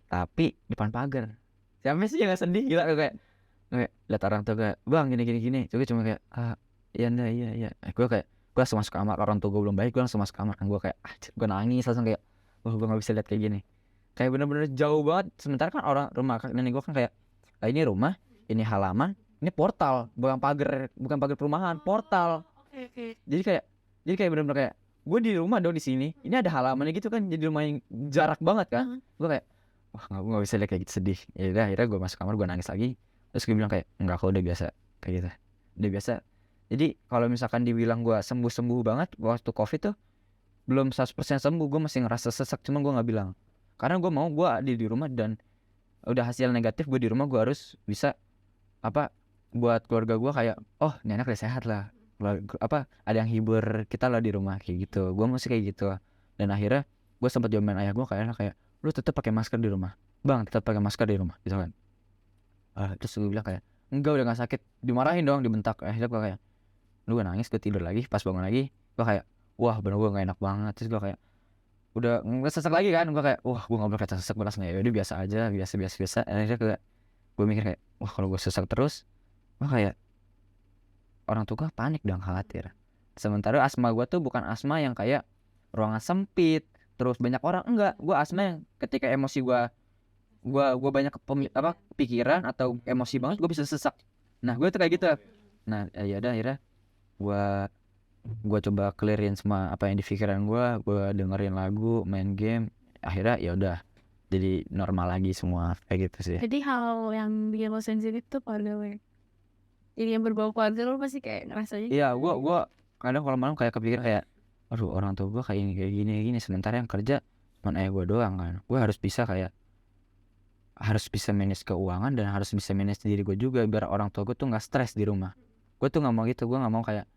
tapi depan pagar. Siapa sih yang gak sedih, gila. Kayak lihat orang tua gue, bang gini. Gue cuma kayak iya enggak iya. Gue langsung masuk kamar, orang tua gue belum baik, gue langsung masuk kamar kan. Gue kayak gue nangis langsung kayak wah gue nggak bisa lihat kayak gini, kayak bener-bener jauh banget. Sementara kan orang rumah nenek gue kan kayak ini rumah, ini halaman, ini portal, bukan pagar perumahan, portal. Jadi kayak bener-bener kayak gue di rumah dong di sini, ini ada halamannya gitu kan, jadi lumayan jarak banget kan. Gue kayak wah gue nggak bisa lihat kayak gitu, sedih. Ya udah akhirnya gue masuk kamar, gue nangis lagi. Terus gue bilang kayak enggak, kok udah biasa kayak gitu, udah biasa. Jadi kalau misalkan dibilang gue sembuh banget waktu covid tuh belum 100% sembuh, gue masih ngerasa sesak, cuma gue nggak bilang karena gue mau gue di rumah, dan udah hasil negatif gue di rumah, gue harus bisa buat keluarga gue kayak oh ini anak udah sehat lah, ada yang hibur kita lah di rumah kayak gitu. Gue masih kayak gitu. Dan akhirnya gue sempat diomelin ayah gue kayak lu tetap pakai masker di rumah bang, tetap pakai masker di rumah gitu kan. Terus gue bilang kayak enggak, udah nggak sakit, dimarahin dong, dibentak. Akhirnya gue kayak lu gue nangis, gue tidur lagi. Pas bangun lagi gue kayak wah bener gue nggak enak banget. Terus gue kayak udah nggak sesak lagi kan, gue kayak wah gue nggak boleh kata sesak, gue langsung ya udah biasa aja, biasa. Akhirnya gue mikir kayak wah kalau gue sesak terus gue kayak orang tua gue panik dan khawatir. Sementara asma gue tuh bukan asma yang kayak ruangan sempit terus banyak orang, enggak. Gue asma yang ketika emosi gue banyak pikiran atau emosi banget gue bisa sesak. Nah gue tuh kayak gitu. Nah ya udah akhirnya gue gue coba clearin semua apa yang di pikiran gue dengerin lagu, main game, akhirnya ya udah jadi normal lagi semua kayak gitu sih. Jadi hal yang bikin lo sensitif tuh keluarga lo ya? Jadi yang berbau keluarga lo pasti kayak ngerasanya Iya, gue kadang kalau malam kayak kepikiran kayak, aduh orang tua gue kayak gini, sementara yang kerja cuma ayah gue doang kan. Gue harus bisa manage keuangan dan harus bisa manage diri gue juga biar orang tua gue tuh nggak stres di rumah. Gue tuh nggak mau gitu, gue nggak mau kayak,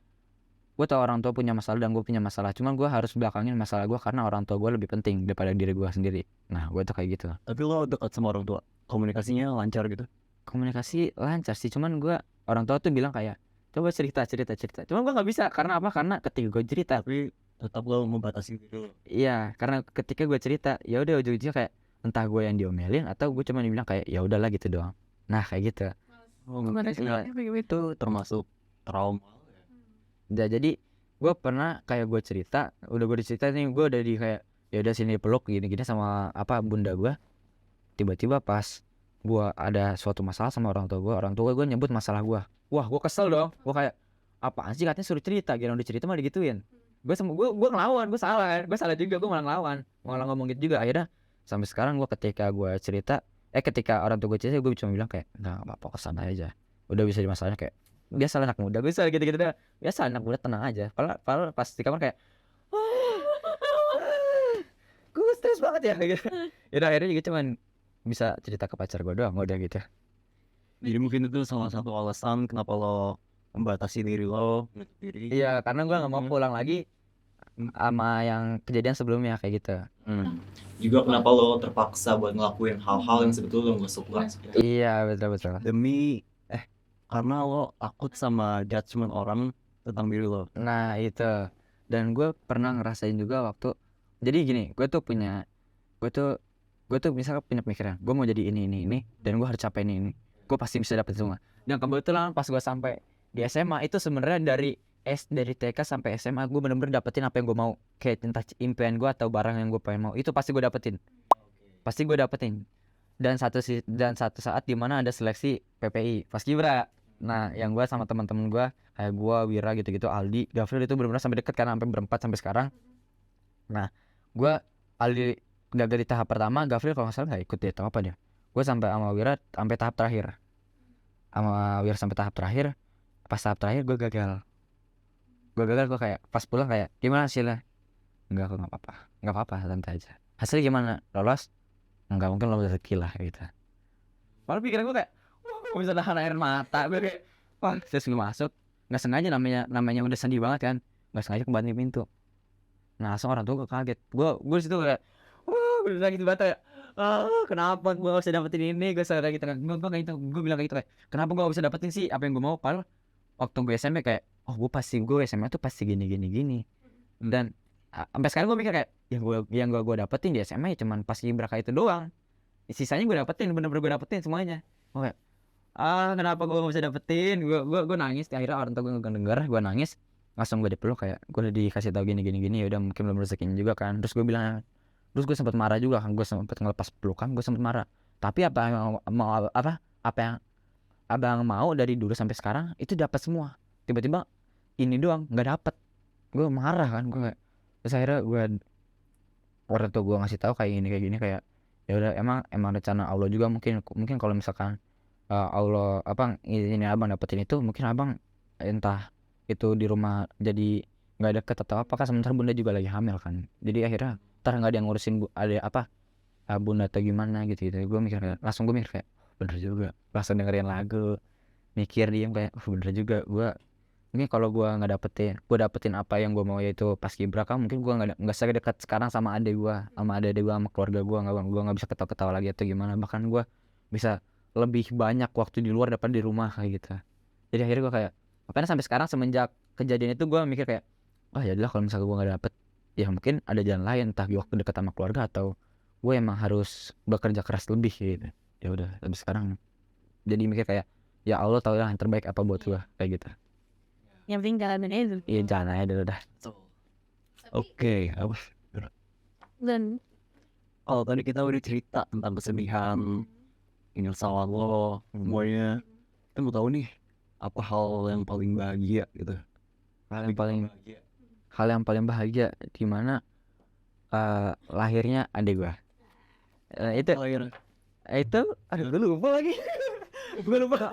gue tau orang tua punya masalah dan gue punya masalah, cuman gue harus belakangin masalah gue karena orang tua gue lebih penting daripada diri gue sendiri. Nah gue tuh kayak gitu. Tapi lo dekat sama orang tua, komunikasinya lancar gitu? Komunikasi lancar sih, cuman gue orang tua tuh bilang kayak coba cerita, cuman gue nggak bisa. Karena apa? Karena ketika gue cerita, Tapi tetap lo membatasi gitu. iya, karena ketika gue cerita ya udah ujung-ujungnya kayak entah gue yang diomelin atau gue cuma dibilang kayak ya udahlah gitu doang. Nah kayak gitu. Oh, gimana mungkin sih? itu termasuk trauma. Nah, jadi gue pernah kayak gue cerita, udah gue cerita nih, gue udah di kayak ya udah sini peluk gini-gini sama apa bunda gue. Tiba-tiba pas gue ada suatu masalah sama orang tua gue nyebut masalah gue. Wah gue kesel dong. Gue kayak apaan sih, katanya suruh cerita, gila udah cerita malah digituin. Gue ngelawan, gue salah juga, gue malah ngelawan, malah ngomong gitu juga. Akhirnya sampai sekarang gue ketika orang tua gue cerita, gue cuma bilang kayak nggak apa-apa, kesana aja, udah bisa dimasalahin kayak biasa anak muda, gue gitu-gitu dah, biasa anak muda, tenang aja. Padahal pas di kamar kayak gue stres banget ya gitu. Yaudah akhirnya juga cuman bisa cerita ke pacar gue doang, udah gitu. Jadi mungkin itu salah satu alasan kenapa lo membatasi diri lo, menutup diri. Iya, karena gue nggak mau pulang lagi sama yang kejadian sebelumnya kayak gitu. Juga kenapa lo terpaksa buat ngelakuin hal-hal yang sebetulnya lo gak suka. Iya betul. Demi karena lo takut sama judgement orang tentang diri lo. Nah itu, dan gue pernah ngerasain juga waktu, jadi gini, gue tuh misalnya punya pemikiran gue mau jadi ini dan gue harus capai ini, gue pasti bisa dapet semua. Dan kebetulan pas gue sampai di SMA itu sebenarnya dari TK sampai SMA gue bener-bener dapetin apa yang gue mau, kayak entah impian gue atau barang yang gue pengen mau itu pasti gue dapetin. Dan satu saat dimana ada seleksi PPI Paskibra. Nah yang gue sama teman-teman gue kayak gue, Wira gitu-gitu, Aldi, Gafril itu benar-benar sampai deket karena sampai berempat sampai sekarang. Nah gue, Aldi dari tahap pertama, Gafril kalau nggak salah nggak ikut deh atau apa dia. Gue sampai sama Wira sampai tahap terakhir. Pas tahap terakhir gue gagal. Gue kayak pas pulang kayak gimana hasilnya? Enggak, aku nggak apa-apa, santai aja. Hasilnya gimana? Lolos? Enggak, mungkin lolos rezeki lah gitu. Padahal pikiran gue kayak wah, bisa nahan air mata. Gue kayak wah, saya sebelum masuk nggak sengaja, namanya udah sedih banget kan, nggak sengaja kebanting pintu. Nah langsung orang tua gue kaget. Gue di situ kayak wah, udah gitu banget ya. Kenapa gue gak bisa dapetin ini? Gue sadar gitu kan. Gue bilang kayak gitu kayak kenapa gue gak bisa dapetin sih apa yang gue mau? Padahal waktu gue SMP kayak gue SMA tuh pasti gini. Dan sampai sekarang gue mikir kayak yang gue dapetin di SMA ya cuman pas Ibraka itu doang. Sisanya gue dapetin, bener-bener gue dapetin semuanya. Gue kayak kenapa gue gak bisa dapetin? Gue nangis. Akhirnya orang tua gue ngedenger, gue nangis. Langsung gue dipeluk kayak gue udah dikasih tahu gini. Ya udah mungkin belum rezekinya juga kan. Terus gue sempat marah juga kan. Gue sempat ngelepas pelukan, gue sempat marah. Tapi apa yang abang mau dari dulu sampai sekarang itu dapat semua. Tiba-tiba ini doang nggak dapat. Gue marah kan. Gue kayak, terus akhirnya orang tua gue ngasih tahu kayak gini kayak ya udah emang rencana Allah juga, mungkin kalau misalkan Allah ini abang dapetin itu, mungkin abang entah itu di rumah jadi nggak deket atau apa kan, sementara bunda juga lagi hamil kan, jadi akhirnya ntar nggak ada yang ngurusin bunda atau gimana gitu. Gue langsung mikir kayak bener juga, langsung dengerin lagu, mikir diem kayak bener juga. Gue mungkin kalau gue dapetin apa yang gue mau, yaitu Paskibraka, mungkin gue nggak sedekat sekarang sama adik gue sama keluarga gue nggak bisa ketawa-ketawa lagi atau gimana, bahkan gue bisa lebih banyak waktu di luar daripada di rumah kayak gitu. Jadi akhirnya gue kayak makanya sampai sekarang semenjak kejadian itu gue mikir kayak ya udah, kalau misalnya gue nggak dapet ya mungkin ada jalan lain, entah waktu dekat sama keluarga atau gue emang harus bekerja keras lebih gitu. Ya udah, sampai sekarang jadi mikir kayak ya Allah tahu yang terbaik apa buat gue kayak gitu. Yang penting jalanin aja dulu. Iya, jalan aja dulu dah. Oke. Dan Kalau tadi kita udah cerita tentang kesedihan, penyesalan lo, semuanya. Kita mau tahu nih apa hal yang paling bahagia gitu hal yang paling bahagia di mana lahirnya adik gua. Itu aduh gue lupa lagi. Gue lupa.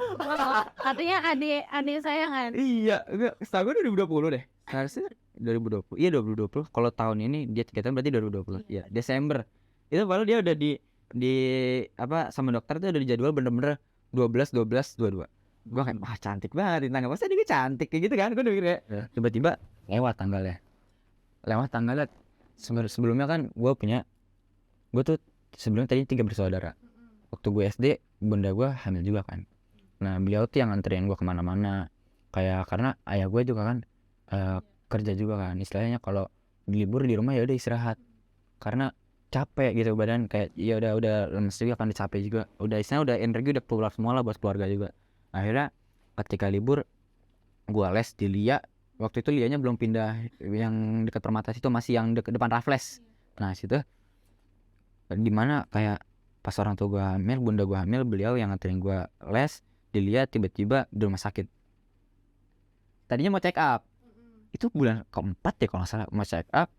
Artinya adik saya kan. Iya, setahu gue 2020 deh. Harusnya 2020. Iya 2020. Kalau tahun ini dia 3 tahun berarti 2020. Iya, Desember. Itu padahal dia udah di apa sama dokter tuh udah dijadwal bener-bener 12 22. Gua kayak wah cantik banget tanggal. Masa dia cantik kayak gitu kan? Gue udah mikir kayak tiba-tiba lewat tanggalnya. Sebelumnya kan gue tuh sebelumnya tadi 3 bersaudara. Waktu gue SD bunda gue hamil juga kan. Nah beliau tuh yang nganterin gue kemana-mana kayak karena ayah gue juga kan kerja juga kan, istilahnya kalau libur di rumah ya udah istirahat karena capek gitu badan, kayak ya udah lemes juga kan, capek juga, udah istilahnya udah energi udah keluar semua lah buat keluarga juga. Akhirnya ketika libur gue les di Lia. Waktu itu Lianya belum pindah yang dekat Permata situ, masih yang depan Raffles. Nah situ dimana kayak pas orang tua gue hamil, bunda gue hamil, beliau yang nganterin gue les di Lia. Tiba-tiba di rumah sakit, tadinya mau check up, itu bulan keempat ya kalau nggak salah mau check up,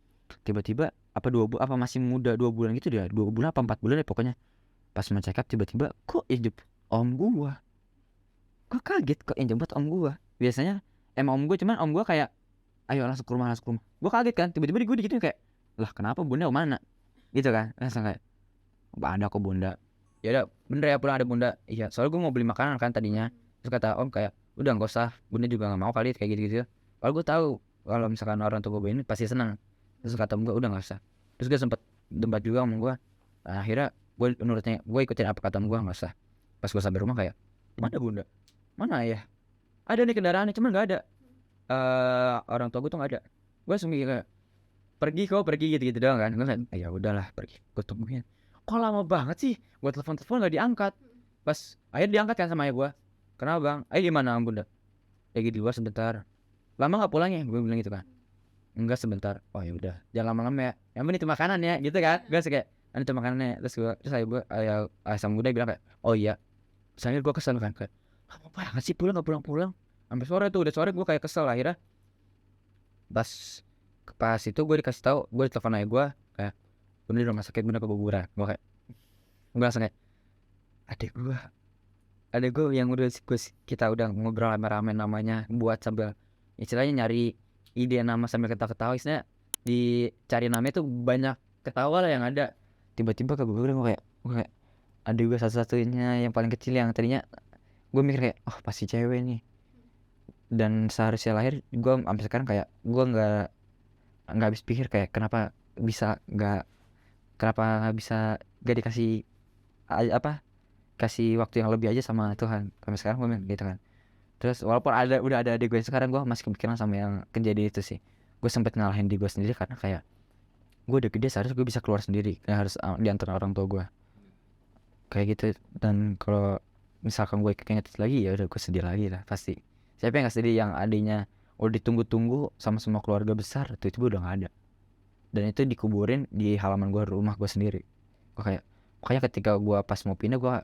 tiba-tiba apa masih muda 2 bulan gitu dia, 2 bulan apa 4 bulan ya pokoknya. Pas mau check up tiba-tiba kok yang jemput om gua. Gue kaget kok yang jemput om gua. Biasanya emang om gua, cuman om gua kayak ayo langsung ke rumah. Gue kaget kan, tiba-tiba gue digituin kayak lah kenapa bunda mana gitu kan, langsung kayak ada kok bunda. Ya udah bener ya pulang ada bunda. Iya soalnya gue mau beli makanan kan tadinya. Terus kata om kayak udah nggak usah, bunda juga nggak mau kali kayak gitu. Kalau gue tahu kalau misalkan orang tua gue ini pasti senang. Terus kata om gue udah nggak usah. Terus gue sempet debat juga sama gue. Akhirnya gue menurutnya gue ikutin apa kata om gue, nggak usah. Pas gue sampai rumah kayak mana bunda, mana ayah, ada nih kendaraannya cuman nggak ada. Orang tua gue tuh nggak ada. Gue langsung mikir kayak pergi gitu doang kan. Gue kayak ya udahlah pergi, gue tungguin. Kok lama banget sih, gue telepon nggak diangkat. Pas akhirnya diangkat kan sama ayah gue. Kenapa bang? Ayah di mana bunda? Lagi di luar sebentar. Lama nggak pulang ya? Gue bilang gitu kan. Enggak sebentar. Oh ya udah, jangan lama-lama ya. Yang penting itu makanan ya, gitu kan? Gue kayak itu makanannya. Terus ayah sama bunda bilang kayak oh iya. Terus akhirnya gue kesel kan kayak lama banget sih pulang, nggak pulang. Sampai sore tuh, udah sore gue kayak kesel. Akhirnya pas itu gue dikasih tahu, gue telepon ayah gue kayak bunda di rumah sakit, bunda keguguran. Gue langsung kayak adek gue yang udah kita udah ngobrol rame-rame namanya buat sambil istilahnya nyari ide nama sambil ketawa-ketawa, istilahnya dicari namanya tuh banyak ketawa lah yang ada. Tiba-tiba keguguran. Gue kayak adek gue satu-satunya yang paling kecil yang tadinya gue mikir kayak oh pasti cewek nih, dan seharusnya lahir gue sampai sekarang kayak gue nggak habis pikir kayak kenapa nggak bisa gak dikasih kasih waktu yang lebih aja sama Tuhan. Sampai sekarang gue gitu kan. Terus walaupun udah ada adik gue sekarang, gue masih kepikiran sama yang kejadian itu sih. Gue sempet ngalahin diri gue sendiri karena kayak gue udah gede, seharusnya gue bisa keluar sendiri, kayak harus diantar orang tua gue kayak gitu. Dan kalau misalkan gue keinget lagi ya udah gue sedih lagi lah pasti. Siapa yang gak sedih yang adiknya udah ditunggu-tunggu sama semua keluarga besar tuh itu udah gak ada, dan itu dikuburin di halaman gue, rumah gue sendiri. Gue kayak pokoknya ketika gue pas mau pindah, gue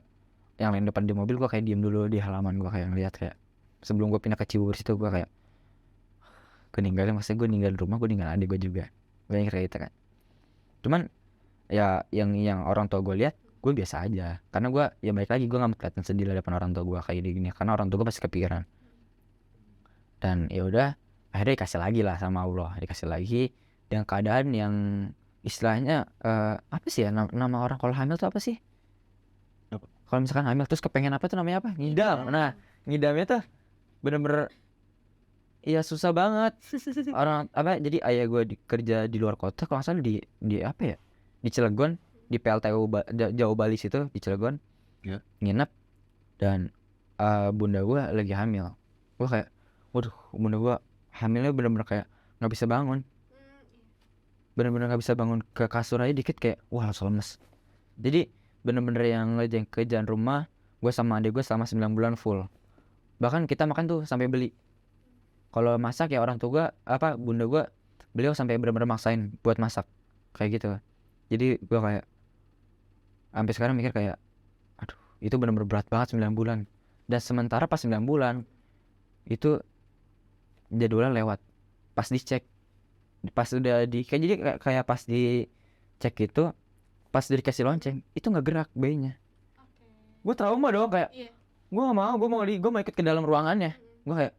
yang lain depan di mobil, gue kayak diem dulu di halaman. Gue kayak ngeliat kayak sebelum gue pindah ke Cibubur situ, gue kayak gue ninggalin, maksudnya gue ninggal rumah, gue ninggal adik gue juga. Gue yang kayak gitu kan. Cuman ya yang orang tua gue lihat gue biasa aja, karena gue ya balik lagi gue nggak kelihatan sedih lah depan orang tua gue kayak gini, karena orang tua gue pasti kepikiran. Dan ya udah akhirnya dikasih lagi lah sama Allah, dikasih lagi dengan keadaan yang istilahnya apa sih ya nama orang kalau hamil tuh apa sih? Kalau misalkan hamil terus kepengen apa tuh namanya apa? Ngidam. Nah ngidamnya tuh bener-bener ya susah banget. Orang apa? Jadi ayah gue kerja di luar kota, kalau nggak salah di apa ya? Di Cilegon, di PLTU Jawa Bali situ di Cilegon. Ya. Nginep dan bunda gue lagi hamil. Gue kayak, waduh, bunda gue hamilnya bener-bener kayak nggak bisa bangun. Bener-bener nggak bisa bangun, ke kasur aja dikit kayak wah langsung lemes. Jadi bener-bener yang kerjaan rumah gue sama adik gue selama 9 bulan full. Bahkan kita makan tuh sampai beli. Kalau masak ya orang tua gue bunda gue, beliau sampai bener-bener maksain buat masak kayak gitu. Jadi gue kayak sampai sekarang mikir kayak aduh itu bener-bener berat banget 9 bulan. Dan sementara pas 9 bulan itu jadwalnya lewat. pas dicek, pas udah di kayak jadi kayak pas dicek itu, pas dikasih lonceng itu nggak gerak bayinya. Gue trauma dong kayak Iya. gue nggak mau, gue mau ikut ke dalam ruangannya. Gue kayak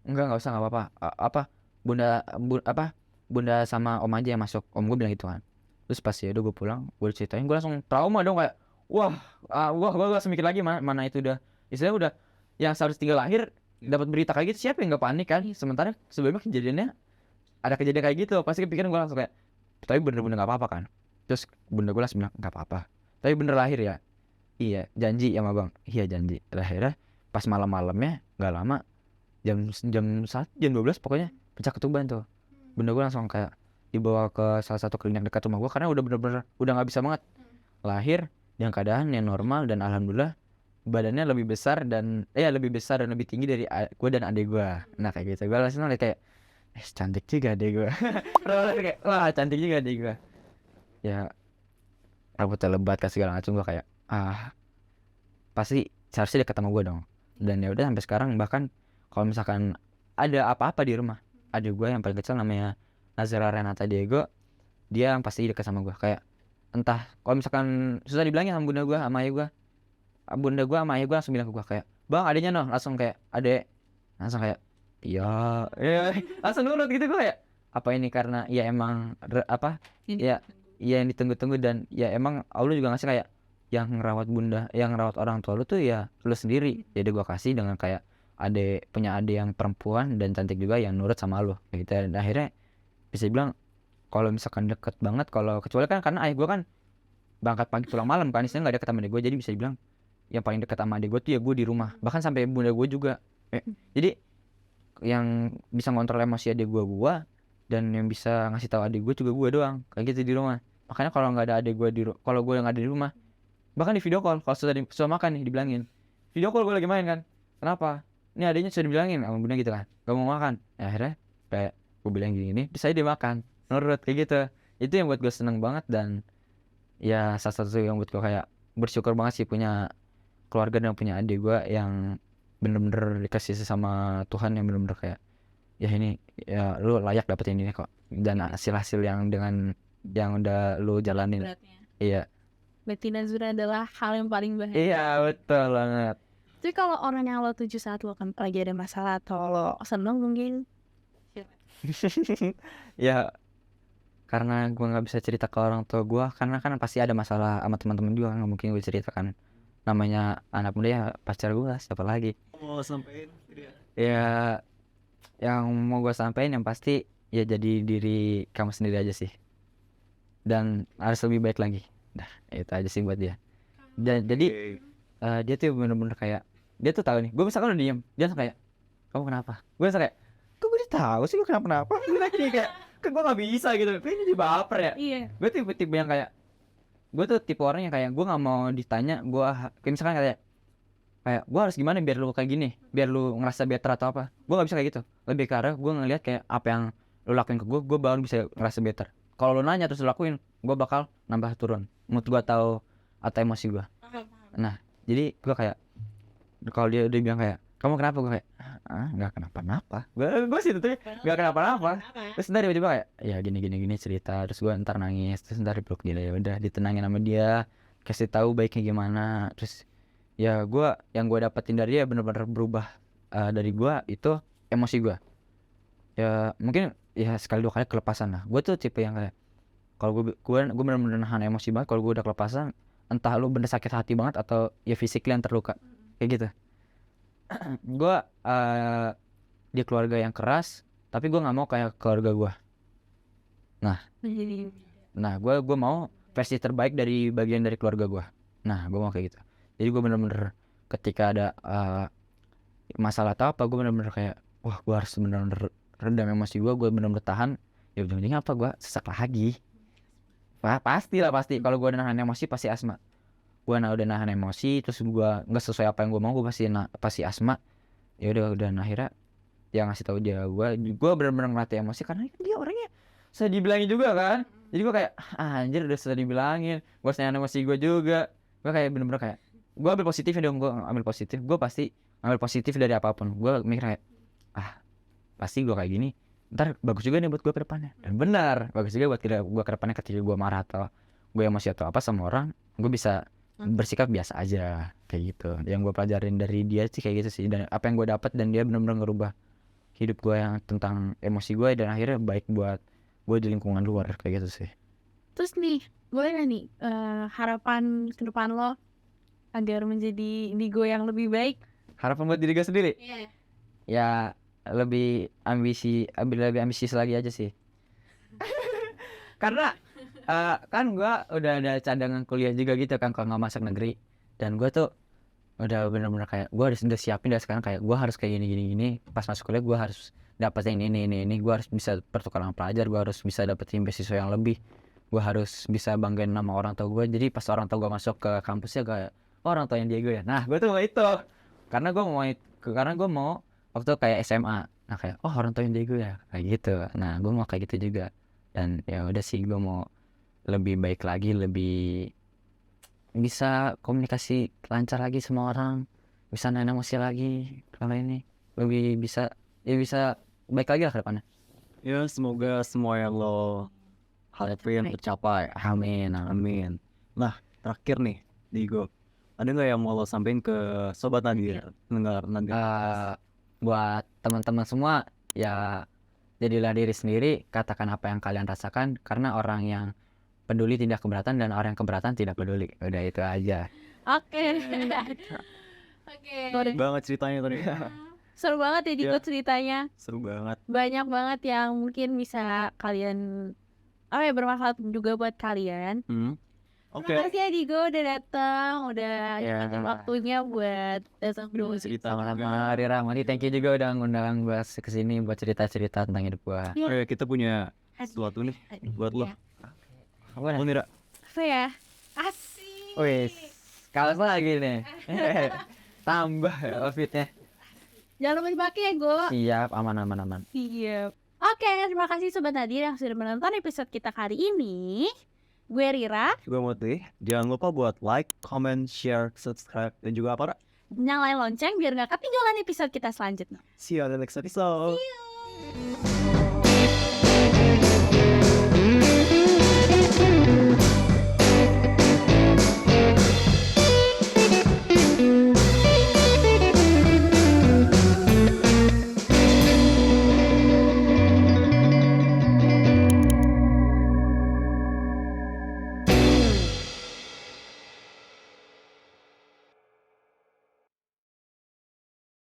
nggak usah, nggak apa-apa. Apa bunda sama om aja yang masuk. Om gue bilang gitu kan. Terus pas ya udah gue pulang, gue ceritain, gue langsung trauma dong kayak wah gue langsung mikir lagi mana itu udah istilahnya udah yang seharusnya tinggal lahir dapat berita kayak gitu, siapa yang nggak panik kan? Sementara sebelumnya kejadiannya ada kejadian kayak gitu, pasti kepikiran gue langsung kayak tapi bener-bener nggak apa-apa kan. Terus bunda gue langsung bilang nggak apa-apa, tapi bener lahir ya. Iya janji ya sama bang, iya janji. Akhirnya pas malam-malamnya nggak lama jam 12 pokoknya pecah ketuban tuh. Bunda gue langsung kayak dibawa ke salah satu klinik dekat rumah gue karena udah bener-bener udah nggak bisa banget. Lahir yang keadaan yang normal dan alhamdulillah badannya lebih besar dan lebih besar dan lebih tinggi dari gue dan adik gue. Nah kayak gitu gue langsung liat kayak cantik juga adik gue. Kayak wah cantik juga adik gue. Ya rambutnya lebat kan segala macam, gue kayak pasti seharusnya deket sama gue dong. Dan ya udah sampai sekarang bahkan kalau misalkan ada apa-apa di rumah, adik gue yang paling kecil namanya Nazara Renata Diego, dia yang pasti deket sama gue. Kayak entah kalau misalkan susah dibilangin sama bunda gue sama ayah gue, bunda gue sama ayah gue langsung bilang ke gue kayak bang adiknya noh, langsung kayak adek, langsung kayak iya langsung nurut gitu. Gue kayak apa ini karena ya emang ya yang ditunggu-tunggu dan ya emang Allah juga ngasih kayak yang ngerawat bunda, yang ngerawat orang tua lu tuh ya lu sendiri. Jadi gue kasih dengan kayak punya adik yang perempuan dan cantik juga yang nurut sama lu kayak gitu. Dan akhirnya bisa dibilang kalau misalkan deket banget, kalau kecuali kan karena ayah gue kan berangkat pagi pulang malam kan, istilahnya nggak deket sama adik gue, jadi bisa dibilang yang paling dekat sama adik gue tuh ya gue di rumah, bahkan sampai bunda gue juga. Jadi yang bisa ngontrol emosi adik gue dan yang bisa ngasih tahu adik gue juga gue doang kayak gitu di rumah. Makanya kalau nggak ada adik gue kalau gue nggak ada di rumah, bahkan di video call kalau sudah makan nih dibilangin video call gue lagi main kan, kenapa ini adiknya sudah dibilangin sama bunda gitu kan gak mau makan. Ya, akhirnya kayak gue bilang gini bisa dia makan nurut kayak gitu. Itu yang buat gue seneng banget dan ya salah satu yang buat gue kayak bersyukur banget sih punya keluarga dan punya adik gue yang bener-bener dikasih sama Tuhan, yang bener-bener kayak ya ini ya lu layak dapetin ini kok, dan hasil yang dengan yang udah lu jalanin. Beratnya. Iya Berarti Nazura adalah hal yang paling bahagia. iya betul banget. Tapi kalau orang yang lo tuju saat lo kan lagi ada masalah atau lo seneng mungkin Ya karena gue nggak bisa cerita ke orang tua gue karena kan pasti ada masalah sama teman-teman juga kan, nggak mungkin gue ceritakan. Namanya anak muda ya pacar gue siapa lagi. Mau sampein Ya yang mau gue sampein yang pasti ya jadi diri kamu sendiri aja sih, dan harus lebih baik lagi. Dah itu aja sih buat dia. Dan jadi dia tuh bener-bener kayak dia tuh tahu nih gue misalkan udah diem, dia tuh kayak kamu kenapa, gue langsung kayak kok gue tahu sih gue kenapa gue lagi kayak kan gue nggak bisa gitu, kayaknya jadi baper ya. iya. Gue tipe yang kayak gue tuh tipe orang yang kayak gue nggak mau ditanya gue kayak misalkan kayak gue harus gimana biar lu kayak gini, biar lu ngerasa better atau apa. Gue nggak bisa kayak gitu, lebih ke arah gue ngeliat kayak apa yang lu lakuin ke gue baru bisa ngerasa better. Kalau lu nanya terus lu lakuin, gue bakal nambah turun mood gue atau emosi gue. Nah jadi gue kayak kalau dia udah bilang kayak kamu kenapa, gue kayak nggak kenapa-napa, gue sih tuh nggak kenapa-napa. Terus ntar tiba-tiba kayak ya gini cerita, terus gue ntar nangis, terus ntar dipeluk dia, ya udah ditenangin sama dia, kasih tahu baiknya gimana. Terus ya yang gue dapetin dari dia benar-benar berubah dari gue itu emosi gue. Ya mungkin ya sekali dua kali kelepasan lah. Gue tuh tipe yang kayak kalau gue benar-benar nahan emosi banget. Kalau gue udah kelepasan, entah lu bener sakit hati banget atau ya physically yang terluka kayak gitu. Gue di keluarga yang keras, tapi gue nggak mau kayak keluarga gue. Nah gue mau versi terbaik dari bagian dari keluarga gue. Nah gue mau kayak gitu. Jadi gue bener-bener ketika ada masalah atau apa, gue bener-bener kayak wah gue harus bener-bener redam emosi gue bener-bener tahan. Ya ujung-ujungnya apa, gue sesak lagi. Pasti kalau gue nahan emosi pasti asma. Gue udah nahan emosi terus gue nggak sesuai apa yang gue mau, gue pasti asma. Ya udah akhirnya ya ngasih tahu dia gue bener-bener ngelatih emosi karena dia orangnya saya dibilangin juga kan. Jadi gue kayak anjir udah sudah dibilangin gue harus nahan emosi gue juga. Gue kayak bener-bener kayak gue ambil positifnya dong, gue ambil positif, gue pasti ambil positif dari apapun. Gue mikir kayak pasti gue kayak gini ntar bagus juga nih buat gue ke depannya. Dan benar, bagus juga buat gue ke depannya ketika gue marah atau gue emosi atau apa sama orang, gue bisa bersikap biasa aja kayak gitu. Yang gue pelajarin dari dia sih kayak gitu sih, dan apa yang gue dapat, dan dia benar-benar ngerubah hidup gue yang tentang emosi gue, dan akhirnya baik buat gue di lingkungan luar kayak gitu sih. Terus nih, boleh gak nih harapan ke depan lo agar menjadi indigo yang lebih baik? Harapan buat diri gue sendiri ya lebih ambisius lagi aja sih. Karena kan gue udah ada cadangan kuliah juga gitu kan kalau nggak masuk negeri, dan gue tuh udah bener-bener kayak gue harus udah siapin dari sekarang, kayak gue harus kayak gini, pas masuk kuliah gue harus dapetin ini, gue harus bisa pertukaran pelajar, gue harus bisa dapetin beasiswa yang lebih, gue harus bisa banggain nama orang tua gue, jadi pas orang tua gue masuk ke kampusnya kayak oh, orang tua yang Diego ya. Nah gue tuh mau itu karena gue mau waktu kayak SMA, nah kayak oh, orang tua yang Diego ya kayak gitu. Nah gue mau kayak gitu juga, dan ya udah sih, gue mau lebih baik lagi, lebih bisa komunikasi lancar lagi sama orang, bisa nahan emosi lagi, kalau ini lebih bisa baik lagi lah ke depannya. Ya semoga semua yang lo harapin tercapai. Amin. Amin. Nah terakhir nih Diego, ada nggak yang mau lo sampein ke sobat Nadir, dengar Nadir? Buat teman-teman semua ya, jadilah diri sendiri, katakan apa yang kalian rasakan, karena orang yang peduli tidak keberatan, dan orang yang keberatan tidak peduli. Udah itu aja. Oke. Banget ceritanya tadi. Seru banget ya Digo Iya. ceritanya. Seru banget. Banyak banget yang mungkin bisa kalian bermanfaat juga buat kalian. Oke. Terima kasih ya Digo udah datang, udah Ya. nyempetin waktunya buat datang dulu. Cerita Sama-sama Rira, Mati, thank you juga udah ngundang gue kesini buat cerita-cerita tentang hidup gue. Oke, kita punya sesuatu nih buat lo. Apa Lo Nira. Apa ya? Asik. Wis, kaos lagi nih. Tambah outfitnya. Jangan lupa dipakai ya Go. Siap, aman. Siap. Oke, terima kasih Sobat Nadir yang sudah menonton episode kita kali ini. Gue Rira. Gue Moti. Jangan lupa buat like, comment, share, subscribe, dan juga apa? Nyalain lonceng biar gak ketinggalan episode kita selanjutnya. See you on the next episode. See you.